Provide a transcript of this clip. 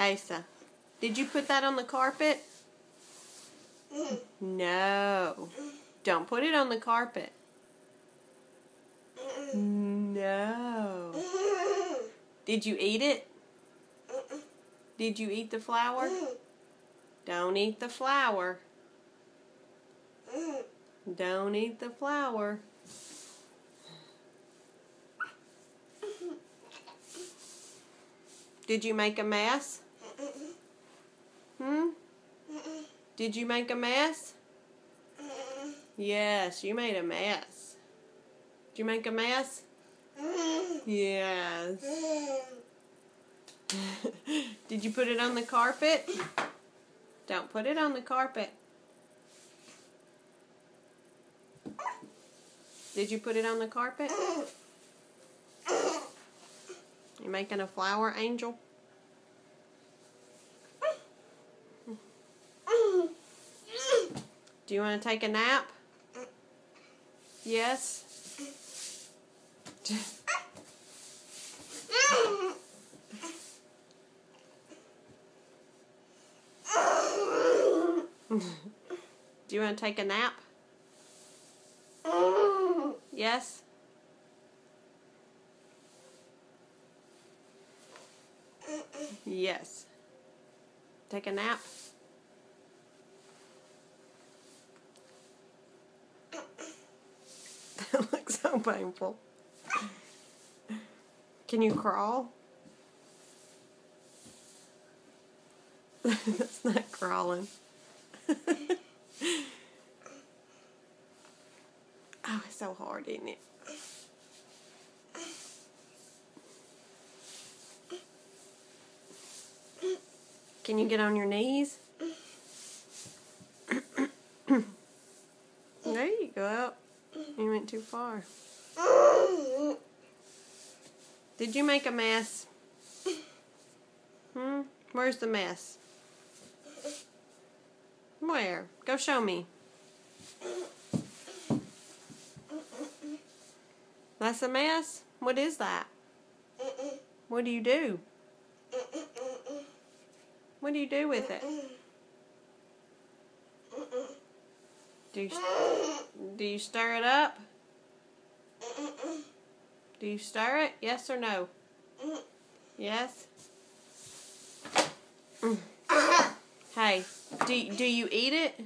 Asa, did you put that on the carpet? No. Don't put it on the carpet. No. Did you eat it? Did you eat the flour? Don't eat the flour. Don't eat the flour. Did you make a mess? Did you make a mess? Yes, you made a mess. Did you make a mess? Yes. Did you put it on the carpet? Don't put it on the carpet. Did you put it on the carpet? You making a flower angel? Do you want to take a nap? Yes? Do you want to take a nap? Yes? Yes. Take a nap? That looks so painful. Can you crawl? That's not crawling. Oh, it's so hard, isn't it? Can you get on your knees? There you go. You went too far. Did you make a mess? Where's the mess? Where? Go show me. That's a mess? What is that? What do you do? What do you do with it? Do you stir it up? Do you stir it? Yes or no? Yes? Hey, do you eat it?